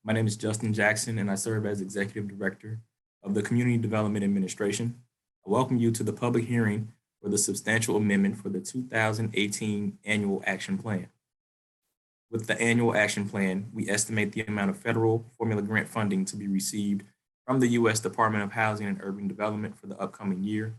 My name is Justin Jackson, and I serve as Executive Director of the Community Development Administration. I welcome you to the public hearing for the substantial amendment for the 2018 Annual Action Plan. With the Annual Action Plan, we estimate the amount of federal formula grant funding to be received from the U.S. Department of Housing and Urban Development for the upcoming year.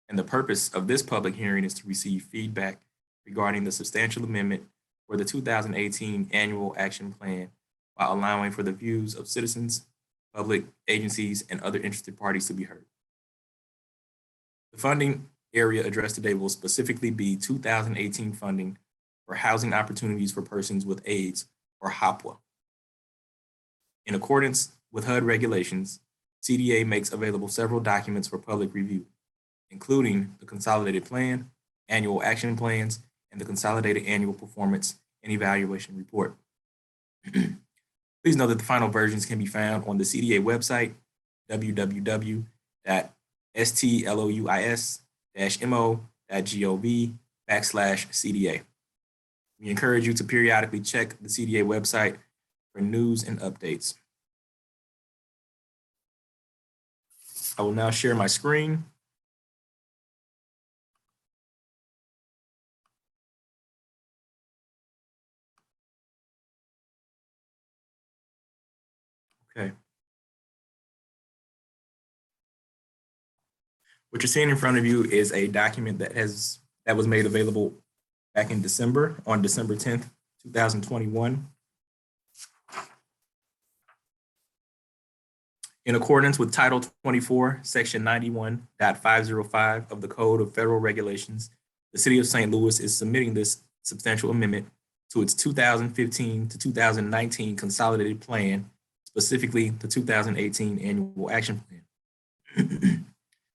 And the purpose of this public hearing is to receive feedback regarding the substantial amendment for the 2018 Annual Action Plan, while allowing for the views of citizens, public agencies, and other interested parties to be heard. The funding area addressed today will specifically be 2018 funding for housing opportunities for persons with AIDS, or HOPWA. In accordance with HUD regulations, CDA makes available several documents for public review, including the Consolidated Plan, Annual Action Plans, and the Consolidated Annual Performance and Evaluation Report. Please know that the final versions can be found on the CDA website, www.stluis-mo.gov/CDA. We encourage you to periodically check the CDA website for news and updates. I will now share my screen. Okay. What you're seeing in front of you is a document that was made available back in December, on December 10th, 2021. In accordance with Title 24, Section 91.505 of the Code of Federal Regulations, the City of St. Louis is submitting this substantial amendment to its 2015 to 2019 Consolidated Plan, specifically the 2018 Annual Action Plan.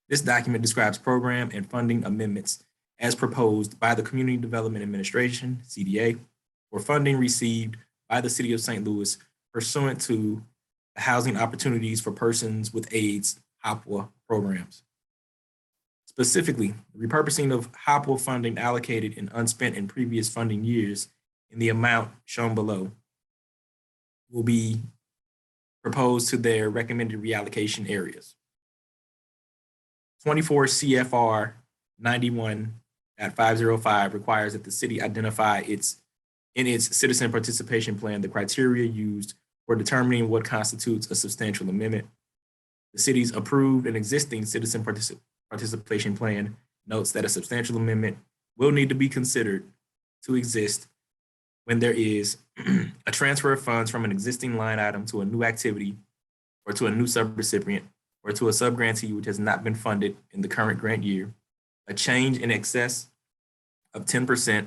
This document describes program and funding amendments as proposed by the Community Development Administration, CDA, for funding received by the City of St. Louis pursuant to the Housing Opportunities for Persons with AIDS, HOPWA programs. Specifically, the repurposing of HOPWA funding allocated and unspent in previous funding years in the amount shown below will be proposed to their recommended reallocation areas. 24 CFR 91.505 requires that the city identify in its citizen participation plan the criteria used for determining what constitutes a substantial amendment. The city's approved and existing citizen participation plan notes that a substantial amendment will need to be considered to exist when there is a transfer of funds from an existing line item to a new activity, or to a new subrecipient, or to a subgrantee which has not been funded in the current grant year, a change in excess of 10%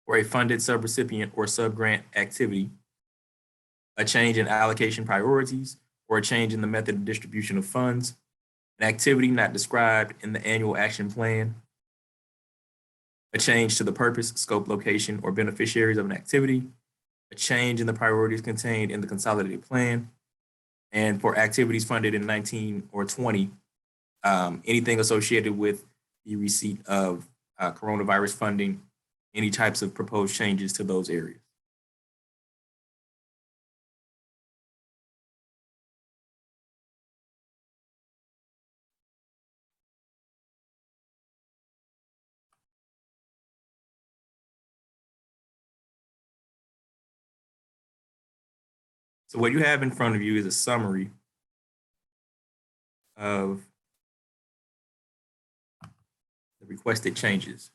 for a funded subrecipient or subgrant activity, a change in allocation priorities, or a change in the method of distribution of funds, an activity not described in the Annual Action Plan, a change to the purpose, scope, location, or beneficiaries of an activity, a change in the priorities contained in the Consolidated Plan, and for activities funded in 19 or 20, anything associated with the receipt of coronavirus funding, any types of proposed changes to those areas. So what you have in front of you is a summary of the requested changes.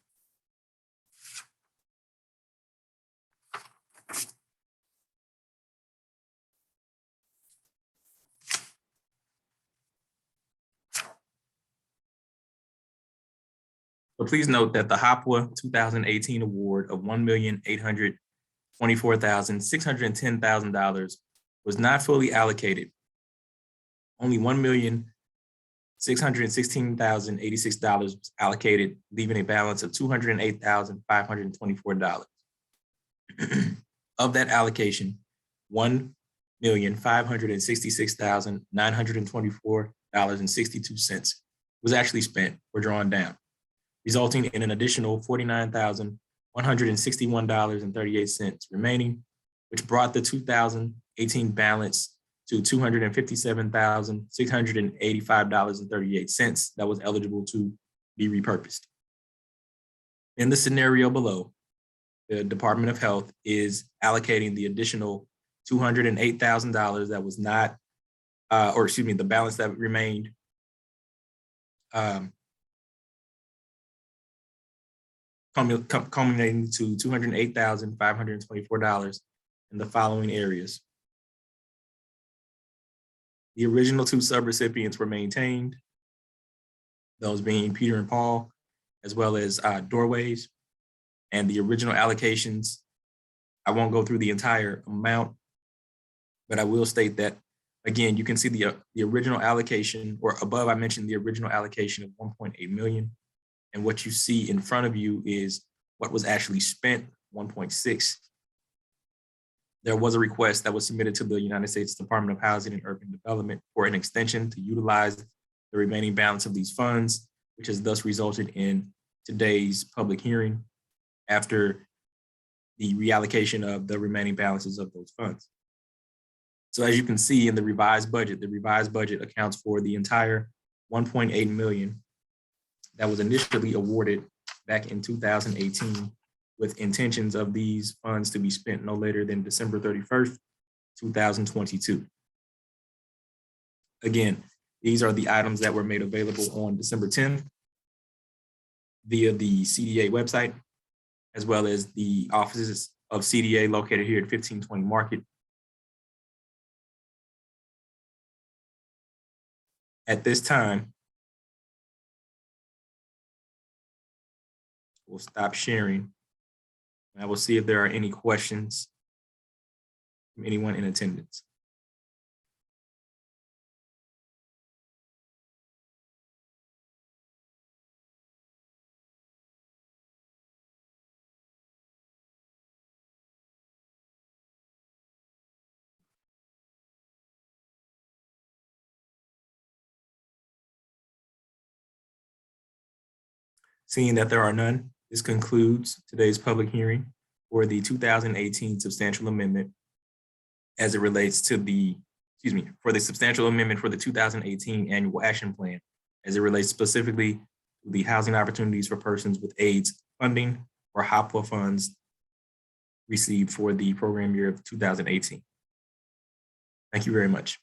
So please note that the HOPWA 2018 award of $1,824,610,000 was not fully allocated. Only $1,616,086 was allocated, leaving a balance of $208,524. Of that allocation, $1,566,924.62 was actually spent or drawn down, resulting in an additional $49,161.38 remaining, which brought the 2018 balance to $257,685.38 that was eligible to be repurposed. In the scenario below, the Department of Health is allocating the additional $208,000 that was not, the balance that remained culminating to $208,524 in the following areas. The original 2 subrecipients were maintained, those being Peter and Paul, as well as doorways. And the original allocations, I won't go through the entire amount, but I will state that, again, you can see the original allocation, or above I mentioned the original allocation of 1.8 million. And what you see in front of you is what was actually spent, 1.6. There was a request that was submitted to the United States Department of Housing and Urban Development for an extension to utilize the remaining balance of these funds, which has thus resulted in today's public hearing after the reallocation of the remaining balances of those funds. So as you can see in the revised budget accounts for the entire 1.8 million that was initially awarded back in 2018, with intentions of these funds to be spent no later than December 31st, 2022. Again, these are the items that were made available on December 10th via the CDA website, as well as the offices of CDA located here at 1520 Market. At this time, we'll stop sharing. I will see if there are any questions from anyone in attendance. Seeing that there are none, this concludes today's public hearing for the 2018 substantial amendment as it relates to for the substantial amendment for the 2018 annual action plan as it relates specifically to the housing opportunities for persons with AIDS funding or HOPWA funds received for the program year of 2018. Thank you very much.